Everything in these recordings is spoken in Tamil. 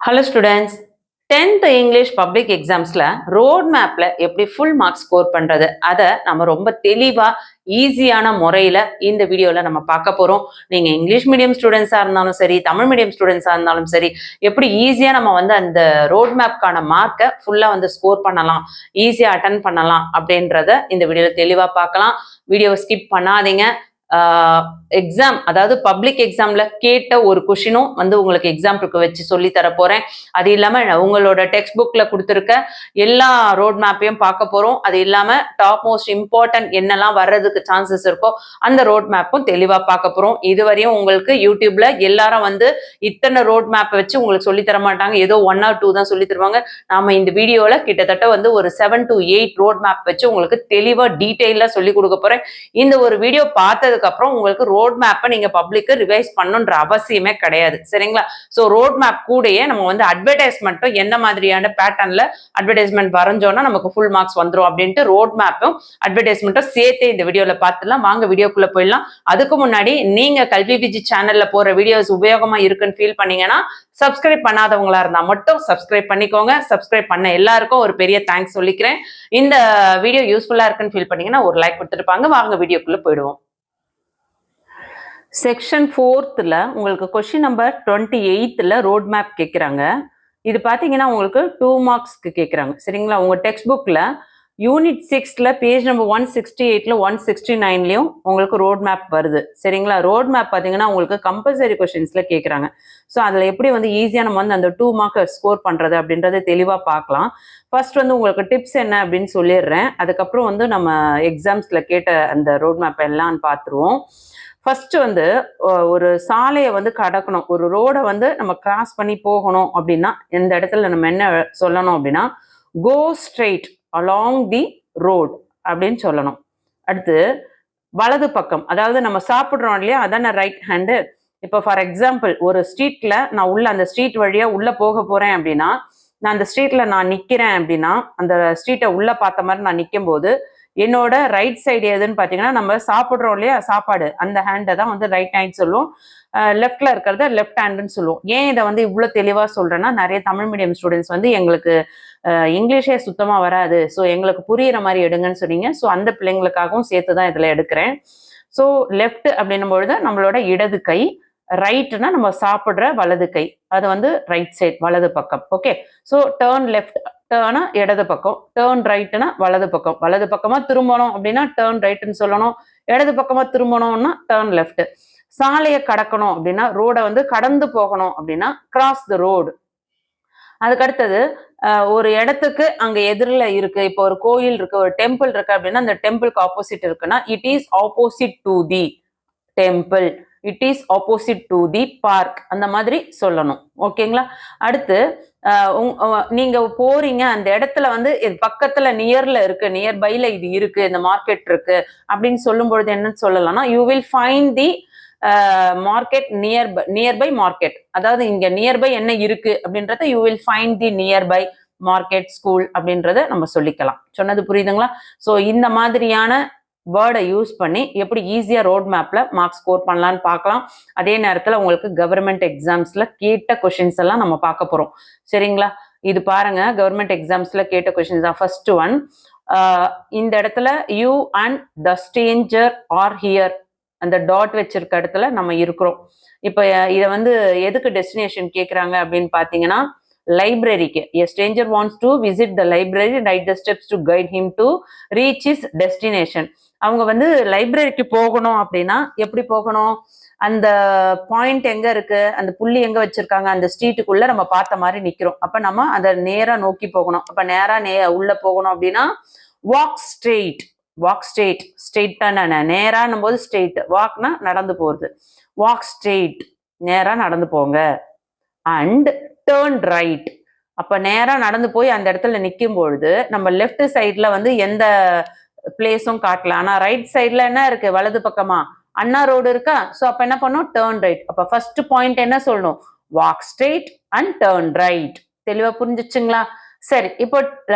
Hello students, 10th English public எக்ஸாம்ஸில் ரோட் மேப்பில் எப்படி ஃபுல் மார்க்ஸ் ஸ்கோர் பண்ணுறது அதை நம்ம ரொம்ப தெளிவாக ஈஸியான முறையில் இந்த வீடியோவில் நம்ம பார்க்க போகிறோம். நீங்கள் இங்கிலீஷ் மீடியம் ஸ்டூடெண்ட்ஸாக இருந்தாலும் சரி, தமிழ் மீடியம் ஸ்டூடெண்ட்ஸாக இருந்தாலும் சரி, எப்படி ஈஸியாக நம்ம வந்து அந்த ரோட் மேப்கான மார்க்கை ஃபுல்லாக வந்து ஸ்கோர் பண்ணலாம், ஈஸியாக அட்டன் பண்ணலாம் அப்படின்றத இந்த வீடியோவில் தெளிவாக பார்க்கலாம். வீடியோவை ஸ்கிப் பண்ணாதீங்க. எக்ஸாம் அதாவது பப்ளிக் எக்ஸாம்ல கேட்ட ஒரு கொஷினும் வந்து உங்களுக்கு எக்ஸாம்பிளுக்கு வச்சு சொல்லி தர போறேன். அது இல்லாம உங்களோட டெக்ஸ்ட் புக்ல கொடுத்துருக்க எல்லா ரோட் மேப்பையும் பார்க்க போறோம். அது இல்லாம டாப் மோஸ்ட் இம்பார்ட்டன்ட் என்னெல்லாம் வர்றதுக்கு சான்சஸ் இருக்கோ அந்த ரோட் மேப்பும் தெளிவா பார்க்க போறோம். இதுவரையும் உங்களுக்கு யூடியூப்ல எல்லாரும் வந்து இத்தனை ரோட் மேப்பை வச்சு உங்களுக்கு சொல்லி தர மாட்டாங்க. ஏதோ 1 or 2 தான் சொல்லி தருவாங்க. நாம இந்த வீடியோல கிட்டத்தட்ட வந்து ஒரு 7 to 8 ரோட் மேப் வச்சு உங்களுக்கு தெளிவா டீட்டெயிலா சொல்லி கொடுக்க போறேன். இந்த ஒரு வீடியோ பார்த்ததுக்கு அப்புறம் உங்களுக்கு ரோட் மேப்பை நீங்க பப்ளிக்கு ரிவைஸ் பண்ணணுன்ற அவசியமே கிடையாது. சரிங்களா? ஸோ ரோட் மேப் கூடயே நம்ம வந்து அட்வர்டைஸ்மெண்ட்டும் என்ன மாதிரியான பேட்டர்ன்ல அட்வர்டைஸ்மெண்ட் வரைஞ்சோம்னா நமக்கு ஃபுல் மார்க்ஸ் வந்துடும் அப்படின்ட்டு ரோட் மேப்பும் அட்வர்டைஸ்மெண்ட்டும் சேர்த்து இந்த வீடியோல பார்த்துலாம். வாங்க வீடியோக்குள்ள போயிடலாம். அதுக்கு முன்னாடி நீங்க கல்வி விஜி சேனல்ல போற வீடியோஸ் உபயோகமா இருக்குன்னு ஃபீல் பண்ணீங்கன்னா சப்ஸ்கிரைப் பண்ணாதவங்களா இருந்தா மட்டும் சப்ஸ்கிரைப் பண்ணிக்கோங்க. சப்ஸ்கிரைப் பண்ண எல்லாருக்கும் ஒரு பெரிய தேங்க்ஸ் சொல்லிக்கிறேன். இந்த வீடியோ யூஸ்ஃபுல்லா இருக்குன்னு ஃபீல் பண்ணீங்கன்னா ஒரு லைக் கொடுத்துருப்பாங்க. வாங்க வீடியோக்குள்ள போயிடுவோம். செக்ஷன் 4th உங்களுக்கு கொஸ்டின் நம்பர் 28ல் ரோட் மேப் கேட்குறாங்க. இது பார்த்தீங்கன்னா உங்களுக்கு 2 மார்க்ஸ்க்கு கேட்குறாங்க. சரிங்களா? உங்கள் டெக்ஸ்ட் புக்கில் யூனிட் 6ல் பேஜ் நம்பர் 168ல் 169லையும் உங்களுக்கு ரோட் மேப் வருது. சரிங்களா? ரோட் மேப் பார்த்தீங்கன்னா உங்களுக்கு கம்பல்சரி கொஸ்டின்ஸில் கேட்குறாங்க. ஸோ அதில் எப்படி வந்து ஈஸியாக நம்ம வந்து அந்த 2 மார்க்கை ஸ்கோர் பண்ணுறது அப்படின்றத தெளிவாக பார்க்கலாம். ஃபர்ஸ்ட் வந்து உங்களுக்கு டிப்ஸ் என்ன அப்படின்னு சொல்லிடுறேன். அதுக்கப்புறம் வந்து நம்ம எக்ஸாம்ஸில் கேட்ட அந்த ரோட் மேப் எல்லாம் பார்த்துருவோம். ஃபர்ஸ்ட் வந்து ஒரு சாலையை வந்து கடக்கணும், ஒரு ரோடை வந்து நம்ம கிராஸ் பண்ணி போகணும் அப்படின்னா இந்த இடத்துல நம்ம என்ன சொல்லணும் அப்படின்னா go straight along the road அப்படின்னு சொல்லணும். அடுத்து வலது பக்கம், அதாவது நம்ம சாப்பிட்றோம் இல்லையா, அதான ரைட் ஹேண்டு. இப்போ ஃபார் எக்ஸாம்பிள் ஒரு ஸ்ட்ரீட்ல நான் உள்ள அந்த ஸ்ட்ரீட் வழியா உள்ள போக போறேன் அப்படின்னா, நான் அந்த ஸ்ட்ரீட்ல நான் நிக்கிறேன் அப்படின்னா, அந்த ஸ்ட்ரீட்டை உள்ள பார்த்த மாதிரி நான் நிற்கும் போது என்னோட ரைட் சைடு எதுன்னு பார்த்தீங்கன்னா நம்ம சாப்பிட்றோம் இல்லையா சாப்பாடு, அந்த ஹேண்டை தான் வந்து ரைட் ஹேண்ட் சொல்லுவோம். லெஃப்ட்ல இருக்கிறத லெஃப்ட் ஹேண்டுன்னு சொல்லுவோம். ஏன் இதை வந்து இவ்வளோ தெளிவாக சொல்றேன்னா, நிறைய தமிழ் மீடியம் ஸ்டூடெண்ட்ஸ் வந்து எங்களுக்கு இங்கிலீஷே சுத்தமாக வராது, ஸோ எங்களுக்கு புரியிற மாதிரி எடுங்கன்னு சொன்னீங்க. ஸோ அந்த பிள்ளைங்களுக்காகவும் சேர்த்து தான் இதில் எடுக்கிறேன். ஸோ லெஃப்ட் அப்படின்னும் பொழுது நம்மளோட இடது கை, ரைட்னா நம்ம சாப்பிட்ற வலது கை, அது வந்து ரைட் சைட் வலது பக்கம். ஓகே, ஸோ டேர்ன் லெஃப்ட் டேர்னா இடது பக்கம், டேர்ன் ரைட்னா வலது பக்கம். வலது பக்கமா திரும்பணும் அப்படின்னா டேர்ன் ரைட்னு சொல்லணும், இடது பக்கமா திரும்பணும்னா டேர்ன் லெஃப்ட். சாலையை கடக்கணும் அப்படின்னா, ரோடை வந்து கடந்து போகணும் அப்படின்னா கிராஸ் த ரோடு. அதுக்கு அடுத்தது ஒரு இடத்துக்கு அங்க எதிரில் இருக்கு, இப்போ ஒரு கோயில் இருக்கு, ஒரு டெம்பிள் இருக்கு அப்படின்னா அந்த டெம்பிளுக்கு ஆப்போசிட் இருக்குன்னா it is opposite to the temple, it is opposite to the park, அந்த மாதிரி சொல்லணும். ஓகேங்களா? அடுத்து நீங்க போறீங்க, அந்த இடத்துல வந்து பக்கத்துல நியர்ல இருக்கு, நியர்பைல இது இருக்கு, இந்த மார்க்கெட் இருக்கு அப்படின்னு சொல்லும் பொழுது என்னன்னு சொல்லலாம்னா you will find the market nearby market. அதாவது இங்க நியர்பை என்ன இருக்கு அப்படின்றத you will find the nearby market, school அப்படின்றத நம்ம சொல்லிக்கலாம். சொன்னது புரியுதுங்களா? ஸோ இந்த மாதிரியான வேர்டை யூஸ் பண்ணி எப்படி ஈஸியாக ரோட் மேப்பில் மார்க்ஸ் ஸ்கோர் பண்ணலான்னு பார்க்கலாம். அதே நேரத்தில் உங்களுக்கு கவர்மெண்ட் எக்ஸாம்ஸில் கேட்ட கொஷின்ஸ் எல்லாம் நம்ம பார்க்க போகிறோம். சரிங்களா? இது பாருங்க, கவர்மெண்ட் எக்ஸாம்ஸில் கேட்ட கொஷின்ஸ் தான். ஃபர்ஸ்ட் ஒன், இந்த இடத்துல you and the Stranger are here, அந்த டாட் வச்சிருக்க இடத்துல நம்ம இருக்கிறோம். இப்போ இதை வந்து எதுக்கு டெஸ்டினேஷன் கேட்குறாங்க அப்படின்னு பார்த்தீங்கன்னா லைப்ரரிக்கு. A stranger wants to visit the library, write the steps to guide him to reach his destination. அவங்க வந்து லைப்ரரிக்கு போகணும் அப்படின்னா எப்படி போகணும், அந்த பாயிண்ட் எங்க இருக்கு, அந்த புள்ளி எங்க வச்சிருக்காங்க, அந்த ஸ்ட்ரீட்டுக்குள்ள நம்ம பார்த்த மாதிரி நிக்கிறோம். அப்ப நம்ம அதை நேரா நோக்கி போகணும். அப்ப நேரா உள்ள போகணும் அப்படின்னா வாக் ஸ்ட்ரெயிட். வாக் ஸ்ட்ரெயிட், ஸ்ட்ரெயிட்டா நேரான்னும் போது ஸ்ட்ரெயிட், வாக்னா நடந்து போறது, வாக் ஸ்ட்ரெயிட் நேரா நடந்து போங்க. அண்ட் டேர்ன் ரைட், அப்ப நேரா நடந்து போய் அந்த இடத்துல நிற்கும் பொழுது நம்ம லெஃப்ட் சைட்ல வந்து எந்த பிளேஸும் காட்டல, ஆனா ரைட் சைட்ல என்ன இருக்கு, வலது பக்கமா அண்ணா ரோடு இருக்கா. ஸோ அப்ப என்ன பண்ணும், டேர்ன் ரைட். அப்ப ஃபர்ஸ்ட் பாயிண்ட் என்ன சொல்லணும், walk straight and turn right. தெளிவா புரிஞ்சிச்சுங்களா? சரி, இப்போ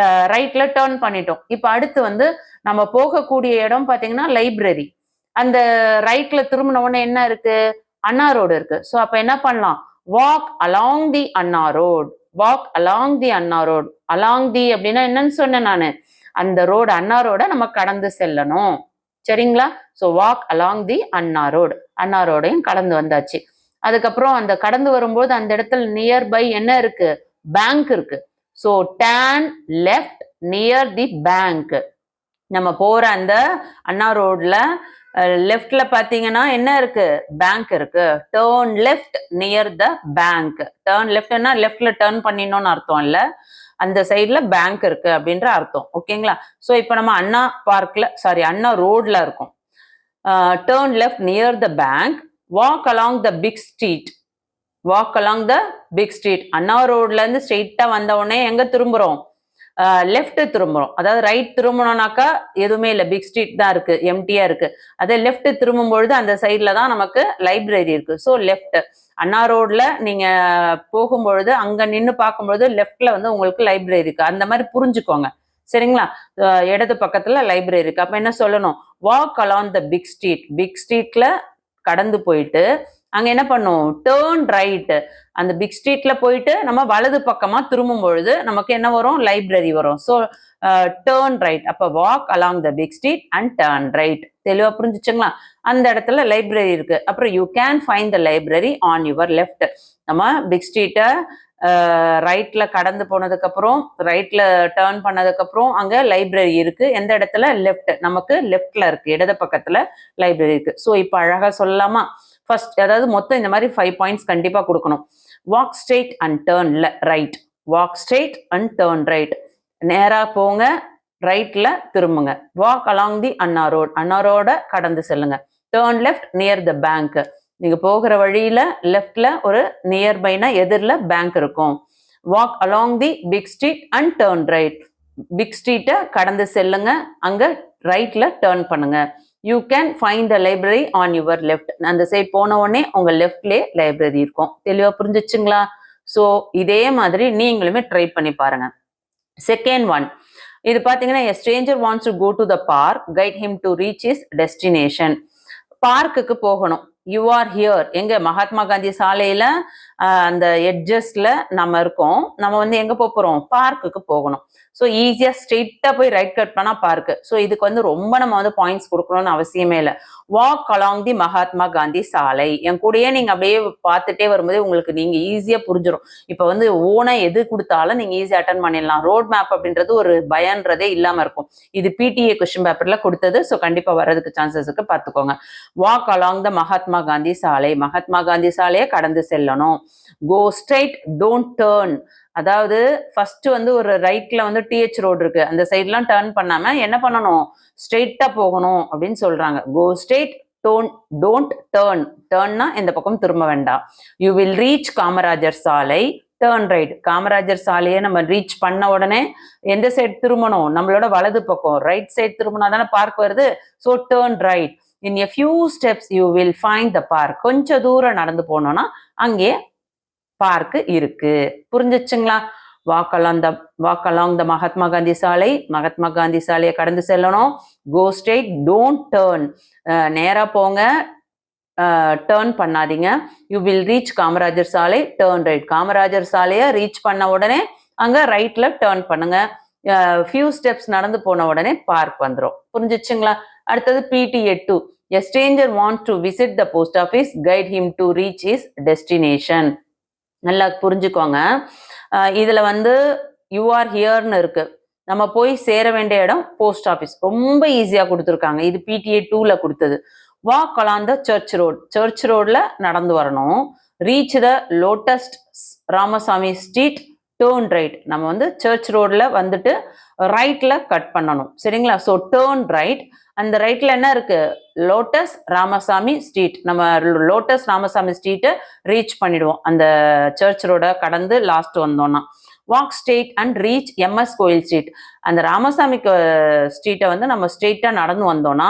ரைட்ல டேர்ன் பண்ணிட்டோம். இப்போ அடுத்து வந்து நம்ம போகக்கூடிய இடம் பாத்தீங்கன்னா லைப்ரரி. அந்த ரைட்ல திரும்பின உடனே என்ன இருக்கு, அண்ணா ரோடு இருக்கு. ஸோ அப்ப என்ன பண்ணலாம், walk along the Anna road. Walk along the Anna road. Along the அப்படின்னா என்னன்னு சொன்னேன் நான், அந்த ரோடு அண்ணா ரோட நம்ம கடந்து செல்லணும். சரிங்களா? So walk along the Anna road. Anna ரோடையும் கடந்து வந்தாச்சு. அதுக்கப்புறம் அந்த கடந்து வரும்போது அந்த இடத்துல நியர்பை என்ன இருக்கு? பேங்க் இருக்கு. ஸோ டேர்ன் லெஃப்ட் நியர் தி பேங்க். நம்ம போற அந்த அண்ணா ரோட்ல லெஃப்ட்ல பாத்தீங்கன்னா என்ன இருக்கு? பேங்க் இருக்கு. Turn left near the bank. Turn லெஃப்ட்னா லெஃப்ட்ல டேர்ன் பண்ணிடணும்னு அர்த்தம் இல்ல, அந்த சைட்ல பேங்க் இருக்கு அப்படின்ற அர்த்தம். ஓகேங்களா? ஸோ இப்போ நம்ம அண்ணா பார்க்ல அண்ணா ரோட்ல இருக்கோம். Turn left near the bank. Walk along the big street. Walk along the big street. Anna ரோட்ல இருந்து ஸ்ட்ரெயிட்டா வந்த உடனே எங்க திரும்புறோம்? லெஃப்ட் திரும்புறோம். அதாவது ரைட் திரும்பணும்னாக்கா எதுவுமே இல்லை, பிக் ஸ்ட்ரீட் தான் இருக்கு, எம்டியா இருக்கு. அதே லெஃப்ட் திரும்பும் பொழுது அந்த சைட்ல தான் நமக்கு லைப்ரரி இருக்கு. ஸோ லெஃப்ட் அண்ணா ரோட்ல நீங்க போகும்பொழுது அங்க நின்று பார்க்கும்பொழுது லெஃப்ட்ல வந்து உங்களுக்கு லைப்ரரி இருக்கு. அந்த மாதிரி புரிஞ்சுக்கோங்க. சரிங்களா? இடது பக்கத்துல லைப்ரரி இருக்கு. அப்ப என்ன சொல்லணும்? Walk along the big street. Big ஸ்ட்ரீட்ல கடந்து போயிட்டு அங்க என்ன பண்ணும்? Turn right. அந்த பிக் ஸ்ட்ரீட்ல போயிட்டு நம்ம வலது பக்கமா திரும்பும் பொழுது நமக்கு என்ன வரும்? லைப்ரரி வரும். So turn right. அப்ப walk along the big street and turn right. தெளிவா புரிஞ்சுச்சுங்களா? அந்த இடத்துல லைப்ரரி இருக்கு. அப்புறம் you can find the library on your left. நம்ம பிக் ஸ்ட்ரீட்டை ரைட்ல கடந்து போனதுக்கு அப்புறம் ரைட்ல டேர்ன் பண்ணதுக்கு அப்புறம் அங்க லைப்ரரி இருக்கு. எந்த இடத்துல? லெஃப்ட். நமக்கு லெஃப்ட்ல இருக்கு, இடது பக்கத்துல லைப்ரரி இருக்கு. ஸோ இப்போ அழகா சொல்லலாமா? ஃபர்ஸ்ட் அதாவது மொத்தம் இந்த மாதிரி 5 பாயிண்ட்ஸ் கண்டிப்பா கொடுக்கணும். Walk straight and turn right. Walk straight and turn right. நேரா போங்க, ரைட்ல திரும்புங்க. Walk along the Anna road. Anna ரோட கடந்து செல்லுங்க. Turn left near the bank. நீங்க போகிற வழியில லெஃப்ட்ல ஒரு நியர்பைனா எதிரில் பேங்க் இருக்கும். Walk along the big street and turn right. Big ஸ்ட்ரீட்டை கடந்து செல்லுங்க, அங்க ரைட்ல டேர்ன் பண்ணுங்க. You can find the library on your left. அந்த சைட் போன உடனே உங்க லெஃப்ட்லேயே லைப்ரரி இருக்கும். தெளிவா புரிஞ்சிச்சுங்களா? ஸோ இதே மாதிரி நீங்களுமே ட்ரை பண்ணி பாருங்க. செகண்ட் ஒன், இது பார்த்தீங்கன்னா a stranger wants to go to the park, guide him to reach his destination. பார்க்குக்கு போகணும். You are here. எங்க? மகாத்மா காந்தி சாலையில அந்த எட்ஜஸ்ட்ல நம்ம இருக்கோம். நம்ம வந்து எங்க போறோம்? பார்க்குக்கு போகணும். ஸோ ஈஸியா ஸ்ட்ரெயிட்டா போய் ரைட் கட் பண்ணா பார்க்கு. ஸோ இதுக்கு வந்து ரொம்ப நம்ம வந்து பாயிண்ட்ஸ் கொடுக்கணும்னு அவசியமே இல்லை. வாக் அலாங் தி மகாத்மா காந்தி சாலை. என் கூடயே நீங்க அப்படியே பார்த்துட்டே வரும்போதே உங்களுக்கு நீங்க ஈஸியா புரிஞ்சிடும். இப்ப வந்து ஓனா எது கொடுத்தாலும் நீங்க ஈஸியா அட்டன் பண்ணிடலாம். ரோட் மேப் அப்படின்றது ஒரு பயன்றதே இல்லாம இருக்கும். இது பிடிஏ கொஸ்டின் பேப்பர்ல கொடுத்தது. ஸோ கண்டிப்பா வர்றதுக்கு சான்சஸ் இருக்கு, பார்த்துக்கோங்க. Walk along the Mahatma Gandhi சாலை. மகாத்மா காந்தி சாலையை கடந்து செல்லணும். Go straight don't turn. அதாவது ஃபர்ஸ்ட் வந்து ஒரு ரைட்ல வந்து டிஹெச் ரோடு இருக்கு, அந்த சைட்லாம் டேர்ன் பண்ணாம என்ன பண்ணணும்? ஸ்ட்ரெயிட்டா போகணும் அப்படின்னு சொல்றாங்க. Go straight don't turn. டேர்ன்னா இந்த பக்கம் திரும்ப வேண்டாம். யூ வில் ரீச் காமராஜர் சாலை. Turn right. காமராஜர் சாலையை நம்ம ரீச் பண்ண உடனே எந்த சைடு திரும்பணும்? நம்மளோட வலது பக்கம், ரைட் சைடு திரும்பினா தானே பார்க் வருது. So turn right. In a few steps you will find the park. கொஞ்சம் தூரம் நடந்து போனோம்னா அங்கே பார்க்கு இருக்கு. புரிஞ்சிச்சுங்களா? Walk along the Mahatma Gandhi சாலை. மகாத்மா காந்தி சாலையை கடந்து செல்லணும். Go straight don't turn. நேரா போங்க, டேர்ன் பண்ணாதீங்க. யூ வில் ரீச் காமராஜர் சாலை. Turn right. காமராஜர் சாலையை ரீச் பண்ண உடனே அங்க ரைட்ல டேர்ன் பண்ணுங்க. ஃபியூ ஸ்டெப்ஸ் நடந்து போன உடனே பார்க் வந்துடும். புரிஞ்சிச்சுங்களா? அடுத்தது PTA 2. A stranger wants to visit the post office, guide him to reach his destination. நல்லா புரிஞ்சுக்கோங்க. இதுல வந்து யூ ஆர் ஹியர்னு இருக்கு. நம்ம போய் சேர வேண்டிய இடம் போஸ்ட் ஆஃபீஸ். ரொம்ப ஈஸியா கொடுத்துருக்காங்க. இது PTA 2ல கொடுத்தது. Walk along the church road. Church ரோட்ல நடந்து வரணும். Reach the lotus Ramasamy street. Turn right. நம்ம வந்து சர்ச் ரோட்ல வந்துட்டு ரைட்ல கட் பண்ணணும். சரிங்களா? So turn right. அந்த ரைட்ல என்ன இருக்கு? Lotus Ramasamy street. நம்ம லோட்டஸ் ராமசாமி ஸ்ட்ரீட்டை ரீச் பண்ணிடுவோம் அந்த சர்ச் ரோட கடந்து லாஸ்ட் வந்தோம்னா. Walk straight and reach MS Koil street. அந்த ராமசாமி ஸ்ட்ரீட்டை வந்து நம்ம ஸ்ட்ரெயிட்டா நடந்து வந்தோம்னா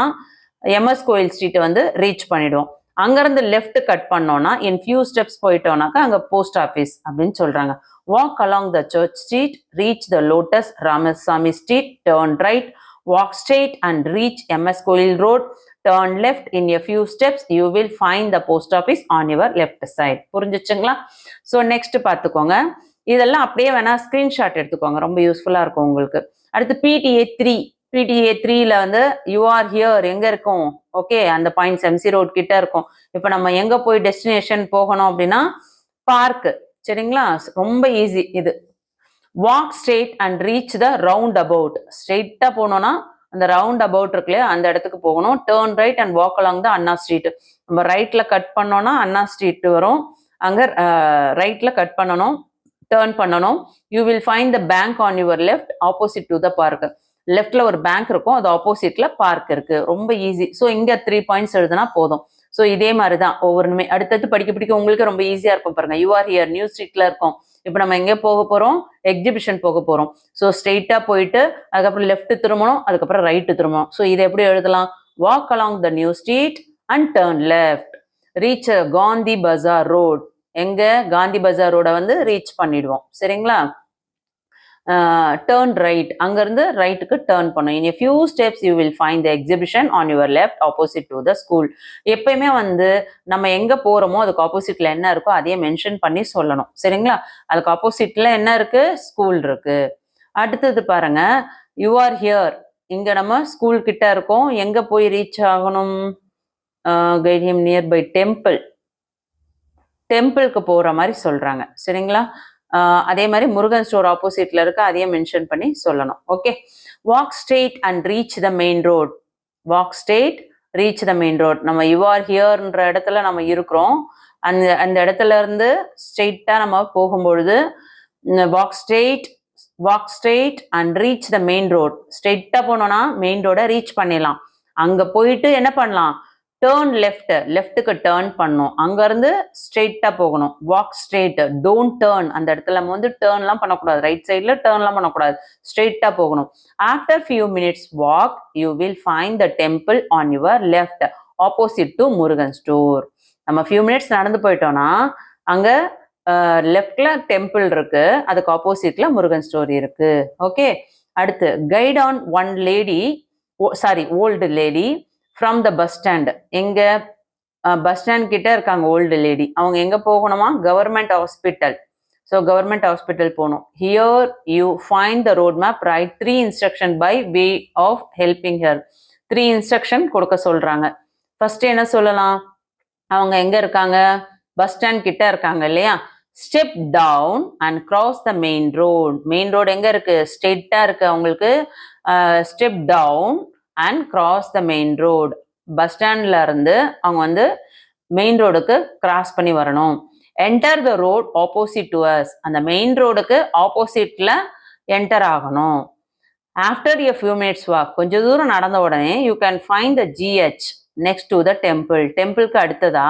MS கோயில் ஸ்ட்ரீட்டை வந்து ரீச் பண்ணிடுவோம். அங்கிருந்து லெஃப்ட் கட் பண்ணோம்னா இன் ஃபியூ ஸ்டெப்ஸ் போயிட்டோம்னாக்கா அங்க போஸ்ட் ஆஃபீஸ் அப்படின்னு சொல்றாங்க. Walk along the church street, reach the lotus Ramasamy street, turn right, walk straight and reach MS கோயில் road, turn left in a few steps you will find the post office on your left side. புரிஞ்சுச்சுங்களா? ஸோ நெக்ஸ்ட் பார்த்துக்கோங்க. இதெல்லாம் அப்படியே வேணா ஸ்கிரீன்ஷாட் எடுத்துக்கோங்க, ரொம்ப யூஸ்ஃபுல்லா இருக்கும் உங்களுக்கு. அடுத்து PTA3ல வந்து யூ ஆர் ஹியர் எங்க இருக்கும்? ஓகே, அந்த பாயிண்ட்ஸ் எம்சி ரோட் கிட்ட இருக்கும். இப்போ நம்ம எங்க போய் டெஸ்டினேஷன் போகணும் அப்படின்னா பார்க். சரிங்களா? ரொம்ப ஈஸி இது. Walk straight and reach the roundabout. ஸ்ட்ரெயிட்டா போனோம்னா அந்த ரவுண்ட் அபவுட் இருக்குல்லையா, அந்த இடத்துக்கு போகணும். Turn right and walk along the Anna street. நம்ம ரைட்ல கட் பண்ணோம்னா அண்ணா ஸ்ட்ரீட் வரும். அங்க ரைட்ல கட் பண்ணணும், டேர்ன் பண்ணணும். You will find the bank on your left opposite to the park. லெஃப்ட்ல ஒரு பேங்க் இருக்கும், அது ஆப்போசிட்ல பார்க் இருக்கு. ரொம்ப ஈஸி. ஸோ இங்க 3 பாயிண்ட்ஸ் எழுதுனா போதும். ஸோ இதே மாதிரி தான் ஒவ்வொருமே அடுத்தடுத்து படிக்க உங்களுக்கு ரொம்ப ஈஸியா இருக்கும். பாருங்க, யூ ஆர் ஹியர் நியூ ஸ்ட்ரீட்ல இருக்கும். இப்போ நம்ம எங்கே போக போறோம்? எக்ஸிபிஷன் போக போறோம். ஸோ ஸ்ட்ரெயிட்டா போயிட்டு அதுக்கப்புறம் லெஃப்ட் திரும்பணும், அதுக்கப்புறம் ரைட்டு திரும்பணும். ஸோ இதை எப்படி எழுதலாம்? Walk along the new street and turn left, reach Gandhi Bazaar road. எங்க? காந்தி பஜார் ரோட வந்து ரீச் பண்ணிடுவோம். சரிங்களா? டேர்ன் ரைட், அங்கிருந்து ரைட்டுக்கு டேர்ன் பண்ணும். இன் a few steps you will find the exhibition on your left opposite to the school. எப்பயுமே வந்து நம்ம எங்க போறோமோ அதுக்கு ஆப்போசிட்ல என்ன இருக்கோ அதையே மென்ஷன் பண்ணி சொல்லணும். சரிங்களா? அதுக்கு ஆப்போசிட்ல என்ன இருக்கு? ஸ்கூல் இருக்கு. அடுத்தது பாருங்க, யூ ஆர் ஹியர். இங்க நம்ம ஸ்கூல் கிட்ட இருக்கோம். எங்க போய் ரீச் ஆகணும்? Guide him near by temple. டெம்பிளுக்கு போற மாதிரி சொல்றாங்க. சரிங்களா? அதே மாதிரி முருகன் ஸ்டோர் ஆப்போசிட்ல இருக்கு, அதையும் மென்ஷன் பண்ணி சொல்லணும். Okay. Walk straight and reach the main road. Walk straight, reach the main road. நம்ம யூ ஆர் ஹியர்ன்ற இடத்துல நம்ம இருக்கிறோம். அந்த இடத்துல இருந்து ஸ்ட்ரெயிட்டா நம்ம போகும்பொழுது walk straight and reach the main road. ஸ்ட்ரெயிட்டா போனோம்னா மெயின் ரோட ரீச் பண்ணிடலாம். அங்க போயிட்டு என்ன பண்ணலாம்? டேர்ன் லெஃப்ட்டுக்கு டேர்ன் பண்ணும். அங்கேருந்து ஸ்ட்ரெயிட்டாக போகணும். Walk straight, don't turn. அந்த இடத்துல நம்ம வந்து டேர்ன்லாம் பண்ணக்கூடாது. ரைட் சைடில் டேர்ன்லாம் பண்ணக்கூடாது, ஸ்ட்ரெயிட்டாக போகணும். After few minutes walk you will find the temple on your left opposite to Murugan store. நம்ம ஃபியூ மினிட்ஸ் நடந்து போயிட்டோம்னா அங்கே லெஃப்ட்ல டெம்பிள் இருக்கு, அதுக்கு ஆப்போசிட்ல முருகன் ஸ்டோர் இருக்கு. ஓகே. அடுத்து guide on one lady, old lady from the bus stand. எங்க? பஸ் ஸ்டாண்ட் கிட்ட இருக்காங்க ஓல்டு லேடி. அவங்க எங்க போகணுமா? Government hospital. So government hospital போகணும். Here you find the road map, right 3 instruction by way of helping her. 3 instruction கொடுக்க சொல்றாங்க. ஃபர்ஸ்ட் என்ன சொல்லலாம்? அவங்க எங்க இருக்காங்க? பஸ் ஸ்டாண்ட் கிட்ட இருக்காங்க இல்லையா? Step down and cross the main road. Main road எங்க இருக்கு? ஸ்ட்ரெயிட்டா இருக்கு அவங்களுக்கு. Step down and cross the main road. Bus ஸ்டாண்ட்ல இருந்து அவங்க வந்து மெயின் ரோடுக்கு கிராஸ் பண்ணி வரணும். Enter the road opposite to us. அந்த மெயின் ரோடுக்கு ஆப்போசிட்ல என்டர் ஆகணும். After a few minutes walk, கொஞ்சம் தூரம் நடந்த உடனே you can find the GH next to the temple. டெம்பிளுக்கு அடுத்ததா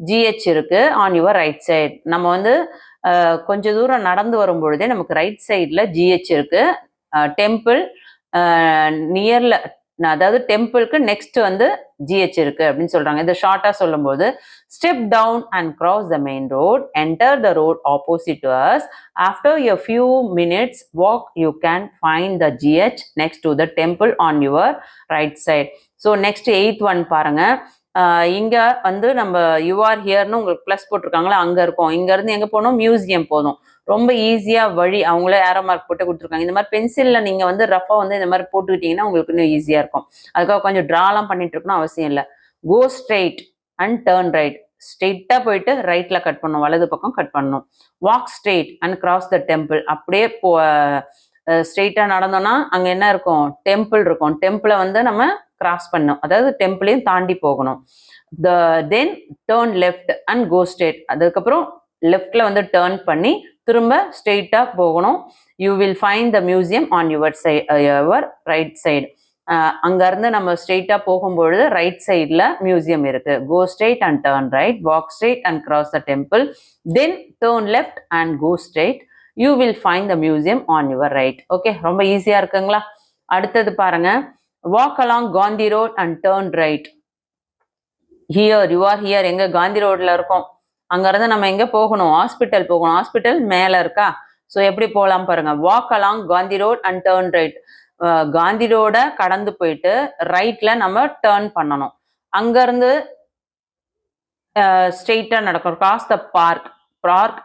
ஜிஹெச் இருக்கு ஆன் யுவர் ரைட் சைட். நம்ம வந்து கொஞ்சம் தூரம் நடந்து வரும் பொழுதே நமக்கு ரைட் சைடில் ஜிஹெச் இருக்கு. டெம்பிள் நியர்ல, அதாவது டெம்பிளுக்கு நெக்ஸ்ட் வந்து ஜிஹெச் இருக்கு அப்படின்னு சொல்றாங்க. இதை ஷார்ட்டா சொல்லும்போது step down and cross the main road, enter the road opposite to us, after a few minutes walk you can find the GH next to the temple on your right side. So next 8th one பாருங்க. இங்க வந்து நம்ம யூஆர் ஹியர்னு உங்களுக்கு பிளஸ் போட்டிருக்காங்களா, அங்க இருக்கும். இங்க இருந்து எங்க போகணும்? மியூசியம் போதும். ரொம்ப ஈஸியா வழி அவங்களே ஏரோ மார்க் போட்டு கொடுத்துருக்காங்க. இந்த மாதிரி பென்சில்ல நீங்க வந்து ரஃபா வந்து இந்த மாதிரி போட்டுக்கிட்டீங்கன்னா உங்களுக்கு இன்னும் ஈஸியா இருக்கும். அதுக்காக கொஞ்சம் ட்ராலாம் பண்ணிட்டு இருக்கணும் அவசியம் இல்லை. Go straight and turn right. ஸ்ட்ரெயிட்டா போயிட்டு ரைட்ல கட் பண்ணணும், வலது பக்கம் கட் பண்ணணும். Walk straight and cross the temple. அப்படியே ஸ்ட்ரெயிட்டா நடந்தோம்னா அங்க என்ன இருக்கும்? டெம்பிள் இருக்கும். டெம்பிளை வந்து நம்ம கிராஸ் பண்ணணும், அதாவது டெம்பிளையும் தாண்டி போகணும். Then turn left and go straight. அதுக்கப்புறம் லெஃப்ட்ல வந்து டேர்ன் பண்ணி திரும்ப ஸ்ட்ரெயிட்டா போகணும். You will find the museum on your right side. அங்க இருந்து நம்ம ஸ்ட்ரெயிட்டா போகும்பொழுது ரைட் சைட்ல மியூசியம் இருக்கு. Go straight and turn right, walk straight and cross the temple, then turn left and go straight. You will find the museum on your right. Okay, ரொம்ப ஈஸியா இருக்குங்களா? அடுத்தது பாருங்க, walk along Gandhi road and turn right. Here you are here. எங்க? காந்தி ரோட்ல இருக்கோம். அங்க இருந்து நம்ம எங்க போகணும்? ஹாஸ்பிட்டல் போகணும். ஹாஸ்பிட்டல் மேல இருக்கா? ஸோ எப்படி போகலாம் பாருங்க. Walk along Gandhi road and turn right. Gandhi ரோட கடந்து போயிட்டு ரைட்ல நம்ம டேர்ன் பண்ணணும். அங்கேருந்து ஸ்ட்ரெயிட்டாக நடக்கும். Cross the park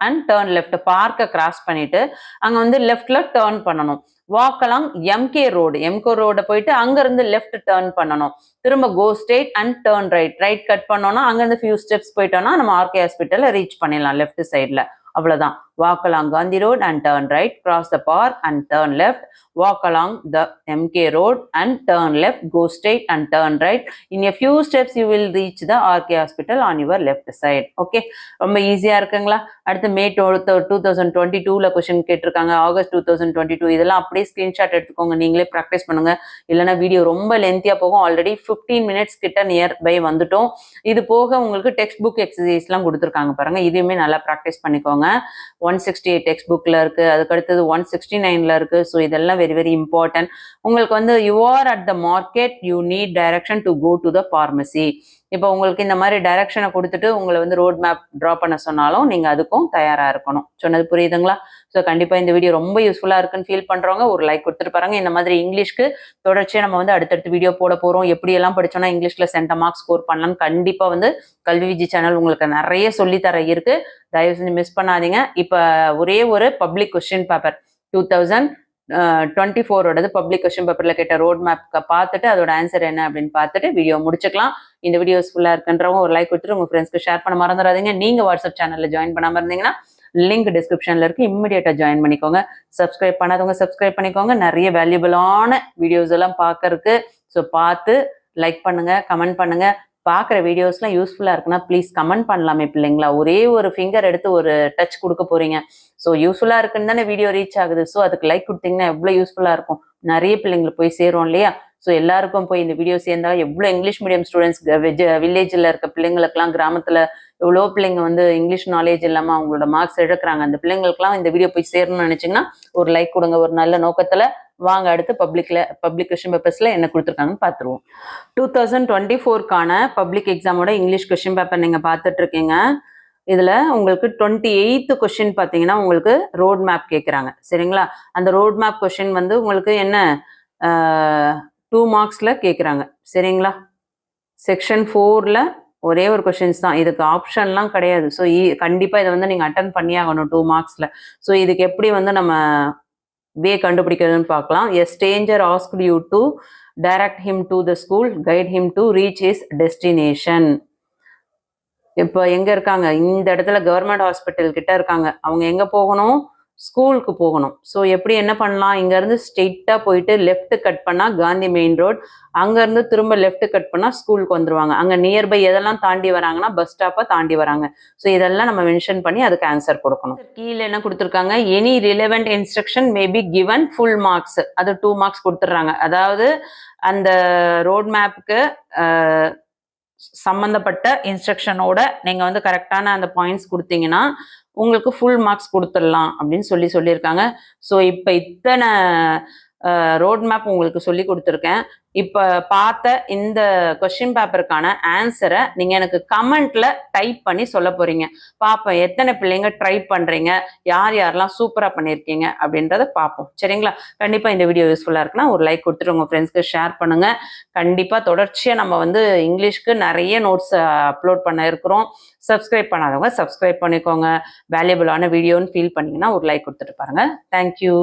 and turn left. பார்க்கை கிராஸ் பண்ணிட்டு அங்கே வந்து லெஃப்ட்ல டேர்ன் பண்ணணும். வாக் அலாங் எம்கே ரோடை போயிட்டு அங்கேருந்து லெஃப்ட் டேர்ன் பண்ணணும். திரும்ப go straight and turn right cut பண்ணோம்னா அங்கேருந்து ஃபியூ ஸ்டெப்ஸ் போயிட்டோம்னா நம்ம ஆர்கே ஹாஸ்பிட்டலை ரீச் பண்ணிடலாம் லெஃப்ட் சைடில். அவ்வளோதான். Walk along Gandhi road and turn right, cross the park and turn left, walk along the MK road and turn left, go straight and turn right. In a few steps you will reach the RK hospital on your left side. Okay, ரொம்ப ஈஸியா இருக்குங்களா? அடுத்து மே 2022ல கொஸ்டின் கேட்டிருக்காங்க. ஆகஸ்ட் 2022. இதெல்லாம் அப்படியே ஸ்கிரீன்ஷாட் எடுத்துக்கோங்க, நீங்களே ப்ராக்டிஸ் பண்ணுங்க. இல்லைன்னா வீடியோ ரொம்ப லென்த்தியா போகும். ஆல்ரெடி 15 மினிட்ஸ் கிட்ட நியர் பை வந்துட்டோம். இது போக உங்களுக்கு டெக்ஸ்ட் புக் எக்ஸசைஸ்லாம் கொடுத்துருக்காங்க பாருங்க, இதையுமே நல்லா ப்ராக்டிஸ் பண்ணிக்கோங்க. 168 டெக்ஸ்ட் புக்ல இருக்கு, அதுக்கு அடுத்தது 169ல இருக்கு. ஸோ இதெல்லாம் வெரி வெரி இம்பார்ட்டன்ட். உங்களுக்கு வந்து you are at the market, you need direction to go to the pharmacy. இப்போ உங்களுக்கு இந்த மாதிரி டைரக்ஷனை கொடுத்துட்டு உங்களை வந்து ரோட் மேப் ட்ரா பண்ண சொன்னாலும் நீங்கள் அதுக்கும் தயாராக இருக்கணும். சொன்னது புரியுதுங்களா? ஸோ கண்டிப்பாக இந்த வீடியோ ரொம்ப யூஸ்ஃபுல்லாக இருக்குன்னு ஃபீல் பண்ணுறவங்க ஒரு லைக் கொடுத்துட்டு பாருங்க. இந்த மாதிரி இங்கிலீஷ்க்கு தொடர்ச்சியாக நம்ம வந்து அடுத்தடுத்து வீடியோ போட போகிறோம். எப்படியெல்லாம் படித்தோன்னா இங்கிலீஷில் சென்டம் மார்க்ஸ் ஸ்கோர் பண்ணலாம்னு கண்டிப்பாக வந்து கல்வி விஜி சேனல் உங்களுக்கு நிறைய சொல்லித்தர இருக்கு. தயவு செஞ்சு மிஸ் பண்ணாதீங்க. இப்போ ஒரே ஒரு public question paper 2024 public question பேப்பர்ல கேட்ட ரோட் மேப் பார்த்துட்டு அதோட ஆன்சர் என்ன அப்படின்னு பார்த்துட்டு வீடியோ முடிச்சுக்கலாம். இந்த வீடியோ யூஸ்ஃபுல்லா இருக்குன்றவங்க ஒரு லைக் கொடுத்துட்டு உங்க ஃப்ரெண்ட்ஸ்க்கு ஷேர் பண்ண மறந்துடாதீங்க. நீங்க வாட்ஸ்அப் சேனல்ல ஜாயின் பண்ணாம இருந்தீங்கன்னா லிங்க் டிஸ்கிரிப்ஷன்ல இருக்கு, இம்மிடியேட்டா ஜாயின் பண்ணிக்கோங்க. சப்ஸ்கிரைப் பண்ணாதவங்க சப்ஸ்கிரைப் பண்ணிக்கோங்க. நிறைய வேல்யூபிளான வீடியோஸ் எல்லாம் பார்க்கறதுக்கு. ஸோ பார்த்து லைக் பண்ணுங்க, கமெண்ட் பண்ணுங்க. பார்க்குற வீடியோஸ்லாம் யூஸ்ஃபுல்லாக இருக்குன்னா ப்ளீஸ் கமெண்ட் பண்ணலாமே பிள்ளைங்களா. ஒரே ஒரு ஃபிங்கர் எடுத்து ஒரு டச் கொடுக்க போறீங்க. ஸோ யூஸ்ஃபுல்லாக இருக்குன்னு தானே வீடியோ ரீச் ஆகுது. ஸோ அதுக்கு லைக் கொடுத்தீங்கன்னா எவ்வளோ யூஸ்ஃபுல்லாக இருக்கும், நிறைய பிள்ளைங்களுக்கு போய் சேரும் இல்லையா? ஸோ எல்லாருக்கும் போய் இந்த வீடியோ சேர்ந்தா எவ்வளோ இங்கிலீஷ் மீடியம் ஸ்டூடெண்ட்ஸ் வில்லேஜில் இருக்க பிள்ளைங்களுக்குலாம், கிராமத்தில் எவ்வளோ பிள்ளைங்க வந்து இங்கிலீஷ் நாலேஜ் இல்லாமல் அவங்களோட மார்க்ஸ் எடுக்கிறாங்க. அந்த பிள்ளைங்களுக்குலாம் இந்த வீடியோ போய் சேரணும்னு நினச்சிங்கன்னா ஒரு லைக் கொடுங்க, ஒரு நல்ல நோக்கத்தில். வாங்க அடுத்து பப்ளிக் கொஸ்டின் பேப்பர்ஸ்ல என்ன கொடுத்துருக்காங்கன்னு பார்த்துருவோம். 2024க்கான பப்ளிக் எக்ஸாமோட இங்கிலீஷ் கொஸ்டின் பேப்பர் நீங்க பார்த்துட்டு இருக்கீங்க. இதுல உங்களுக்கு 28th கொஸ்டின் பார்த்தீங்கன்னா உங்களுக்கு ரோட் மேப் கேட்குறாங்க. சரிங்களா? அந்த ரோட் மேப் கொஸ்டின் வந்து உங்களுக்கு என்ன 2 மார்க்ஸ்ல கேட்குறாங்க. சரிங்களா? செக்ஷன் 4ல ஒரே ஒரு கொஸ்டின்ஸ் தான், இதுக்கு ஆப்ஷன்லாம் கிடையாது. ஸோ கண்டிப்பா இதை வந்து நீங்க அட்டன் பண்ணி ஆகணும் 2 மார்க்ஸ்ல. ஸோ இதுக்கு எப்படி வந்து நம்ம வே கண்டுபிடிக்கிறதுன்னு பார்க்கலாம். A stranger asked you to direct him to the school, guide him to reach his destination. இப்போ எங்க இருக்காங்க? இந்த இடத்துல கவர்மெண்ட் ஹாஸ்பிட்டல் கிட்ட இருக்காங்க. அவங்க எங்க போகணும்? ஸ்கூலுக்கு போகணும். ஸோ எப்படி என்ன பண்ணலாம்? இங்கேருந்து ஸ்ட்ரெயிட்டாக போயிட்டு லெஃப்ட் கட் பண்ணால் காந்தி மெயின் ரோட், அங்கேருந்து திரும்ப லெஃப்ட் கட் பண்ணால் ஸ்கூலுக்கு வந்துடுவாங்க. அங்கே நியர்பை எதெல்லாம் தாண்டி வராங்கன்னா பஸ் ஸ்டாப்பை தாண்டி வராங்க. ஸோ இதெல்லாம் நம்ம மென்ஷன் பண்ணி அதுக்கு ஆன்சர் கொடுக்கணும். கீழே என்ன கொடுத்துருக்காங்க? Any relevant instruction may be given full marks. அது 2 மார்க்ஸ் கொடுத்துட்றாங்க. அதாவது அந்த ரோட் மேப்புக்கு சம்மந்தப்பட்ட இன்ஸ்ட்ரக்ஷனோட நீங்கள் வந்து கரெக்டான அந்த பாயிண்ட்ஸ் கொடுத்தீங்கன்னா உங்களுக்கு ஃபுல் மார்க்ஸ் கொடுத்துடலாம் அப்படின்னு சொல்லியிருக்காங்க. ஸோ இப்போ இத்தனை ரோட் மேப் உங்களுக்கு சொல்லி கொடுத்துருக்கேன். இப்போ பார்த்த இந்த கொஸ்டின் பேப்பருக்கான ஆன்சரை நீங்கள் எனக்கு கமெண்ட்ல டைப் பண்ணி சொல்ல போறீங்க. பார்ப்போம் எத்தனை பிள்ளைங்க ட்ரை பண்ணுறீங்க, யார் யாரெல்லாம் சூப்பராக பண்ணியிருக்கீங்க அப்படின்றத பார்ப்போம். சரிங்களா? கண்டிப்பாக இந்த வீடியோ யூஸ்ஃபுல்லாக இருக்குன்னா ஒரு லைக் கொடுத்துட்டு உங்கள் ஃப்ரெண்ட்ஸ்க்கு ஷேர் பண்ணுங்க. கண்டிப்பாக தொடர்ச்சியாக நம்ம வந்து இங்கிலீஷ்க்கு நிறைய நோட்ஸ் அப்லோட் பண்ண இருக்கிறோம். சப்ஸ்கிரைப் பண்ணாதவங்க சப்ஸ்கிரைப் பண்ணிக்கோங்க. வேல்யூபிளான வீடியோன்னு ஃபீல் பண்ணீங்கன்னா ஒரு லைக் கொடுத்துட்டு பாருங்க. தேங்க்யூ.